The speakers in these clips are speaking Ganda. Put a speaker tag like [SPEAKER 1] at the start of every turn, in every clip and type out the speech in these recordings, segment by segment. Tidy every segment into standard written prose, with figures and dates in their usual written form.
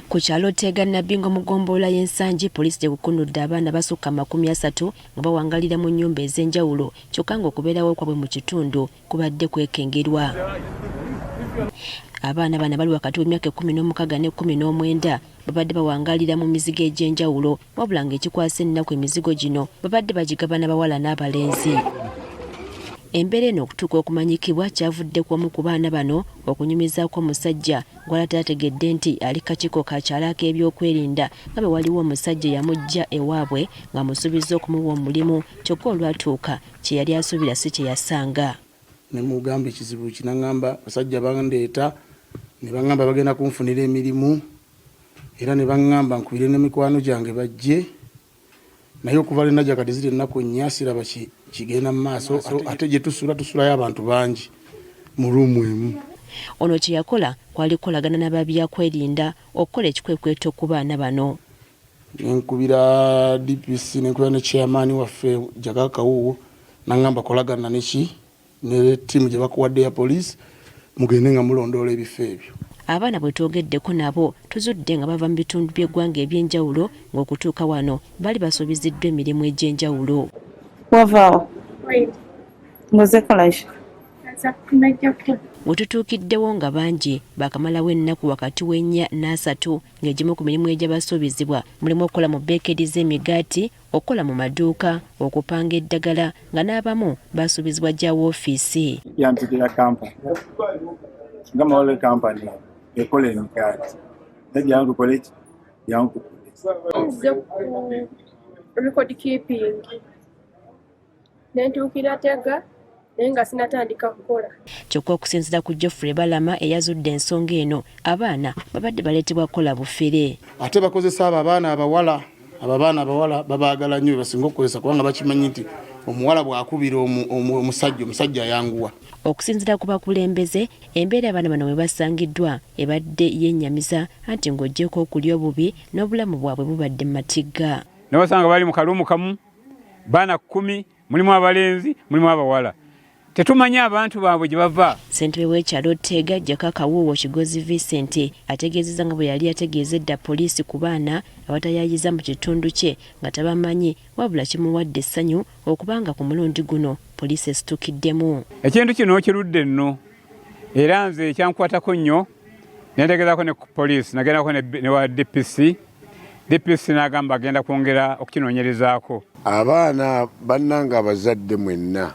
[SPEAKER 1] Ku kyalo Tega Nabingo mu ggombolola y'ensangi poliisi gye kukunudde abaana basukka 30 nga bawangalira mu nnyumba ez'enjawulo kyokka ng'okubeerawo kwabwe mu kitundu kubadde kwekengerwa. Abaana bano bali wakati w'emyaka 16 ne 19 babadde bawangalira mu mizigo egy'enjawulo wabula ng'ekikwasa ennaku emizigo gino babadde bagigabana bawala n'abalenzi. Embeera eno okutuuka okumanyikibwa kyavudde ku omu ku baana bano okunyumizaako omusajja gw'atategedde nti ali kakiiko ka kyalo ak'ebyokwerinda nga bwe waliwo omusajja yamujja ewaabwe ng'amusuubiza okumuwa omulimu kyokka olwatuuka kye yali asuubira si kye yasanga.
[SPEAKER 2] Ne mugamba ekizibu kinangamba basajja bandeeta ne bangamba bagenda kunfunira emirimu era ne bangamba nkubire n'emikwano gyange bajje naye okuva lena jakati ziri ennaku nnya siraba kigenda mu maaso ate gye tusulayo abantu bangi mu ruumu emu.
[SPEAKER 1] Ono kye yakola kwali kolagana n'ababyakwerinda okukola ekikwekweto ku baana bano.
[SPEAKER 2] Nkubira DPC nenkubira ne chairman waffe Jaka Kawuwo nangamba kolagana neki ne tiimu gye bakuwadde ya poliisi mugende nga mulondoola ebifo ebyo.
[SPEAKER 1] Abaana bwe twogeddeko nabo tuzudde nga bava mu bitundu by'eggwanga eby'enjawulo ng'okutuuka wano bali basuubiziddwa emirimu egy'enjawulo.
[SPEAKER 3] Wavaawo ngozekolaki
[SPEAKER 1] we tutuukiddewo nga bangi bakamalawo ennaku wakati w'ennya n'asatu ng'egimu ku mirimu egy'abasuubizibwa mulimu okukola mu beekeri z'emigaati, okukola mu maduuka, okupanga eddagala nga n'abamu basuubizibwa gya woofiisi.
[SPEAKER 4] Yampitira kampani nga mawole kampani ekola emigaati nagyangukola eki yankukola
[SPEAKER 5] record keeping nentuukira Tega naye nga sinatandika kukola.
[SPEAKER 1] Kyokka okusinziira ku Geoffrey Balama eyazudde ensonga eno abaana babadde baleetebwa kukola bufere.
[SPEAKER 2] Ate bakozesa abo abaana abawala babaagala nnyo basinga okukozesa kubanga bakimanyi nti omuwala bw'akubira omusajja ayanguwa.
[SPEAKER 1] Okusinziira ku bakulembeze embeera abaana bano bwe basangiddwa ebadde yennyamiza anti ng'oggyeko okulya obubi n'obulamu bwabwe bubadde mu matigga.
[SPEAKER 6] N'obasanga bali mu kaluumu kamu baana 10 mulimu abalenzi mulimu abawala. Tetumanya abantu baabwe gye bava.
[SPEAKER 1] Ssentebe w'ekyalo Tega Jaka Kawuwo Kigozi Vincent ategeezezza nga bwe yali ategeezedda poliisi ku baana abatayayiza mu kitundu kye nga tabamanyi wabula kimuwadde essanyu okubanga ku mulundi guno poliisi esitukiddemu.
[SPEAKER 6] Ekintu kino kirudde nno era nze ekyankwatako nnyo nentegeezako ne poliisi nagendako ne wa DPC n'agamba agenda kwongera okukinoonyerezaako.
[SPEAKER 7] Abaana bannanga abazadde mwenna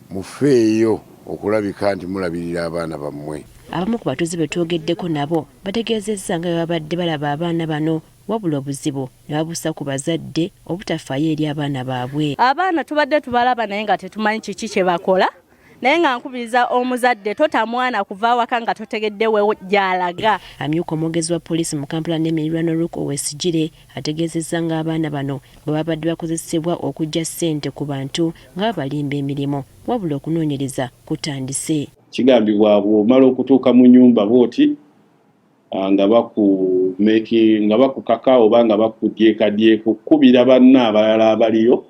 [SPEAKER 7] mufeeyo okulabika nti mulabirira abaana bammwe.
[SPEAKER 1] Abamu ku batuuze be twogeddeko nabo bategeezezza nga babadde balaba abaana bano wabula obuzibu ne babuusa ku bazadde obutafaayo eri abaana baabwe.
[SPEAKER 3] Abaana tubadde tubalaba naye nga tetumanyi kiki kye bakola naye nga nkubiriza omuzadde totamwana kuva awaka nga totegedde we gy'alaga. Amyuka
[SPEAKER 1] omwogezi wa poliisi mu Kampala n'Emirirwano Luke Owesigire ategeezezza nga abaana bano bwe babadde bakozesebwa okujja ssente ku bantu nga babalimba emirimu wabula okunoonyereza kutandise.
[SPEAKER 4] Kigambibwa bw'omala okutuuka mu nnyumba booti nga bakukaka oba nga bakudyekadyeka okukubira banna abalala abaliyo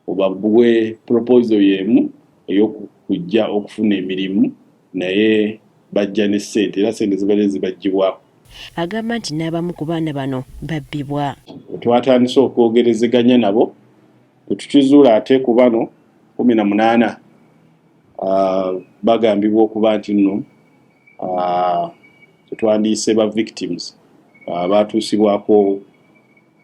[SPEAKER 4] obabwe proposal y'emu ey'okujja okufuna emirimu naye bajja ne ssente era ssente zibadde zibaggyibwako.
[SPEAKER 1] Agamba nti n'abamu ku baana bano babbibwa.
[SPEAKER 4] Twatandise okwogerezeganya nabo tetukizuula ate ku bano 18 bagambibwa okuba nti nno tetwandiise ba victims batuusibwako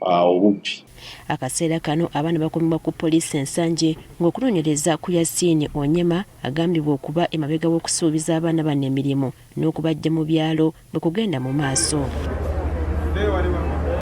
[SPEAKER 4] obubbi.
[SPEAKER 1] Akaseera kano abaana bakomebwa ku poliisi ensanje ng'okunoonyereza ku Yasini Onyema agambibwa okuba emabega w'okusuubiza abaana bano emirimu n'okubajja mu byalo bwe kugenda mu maaso.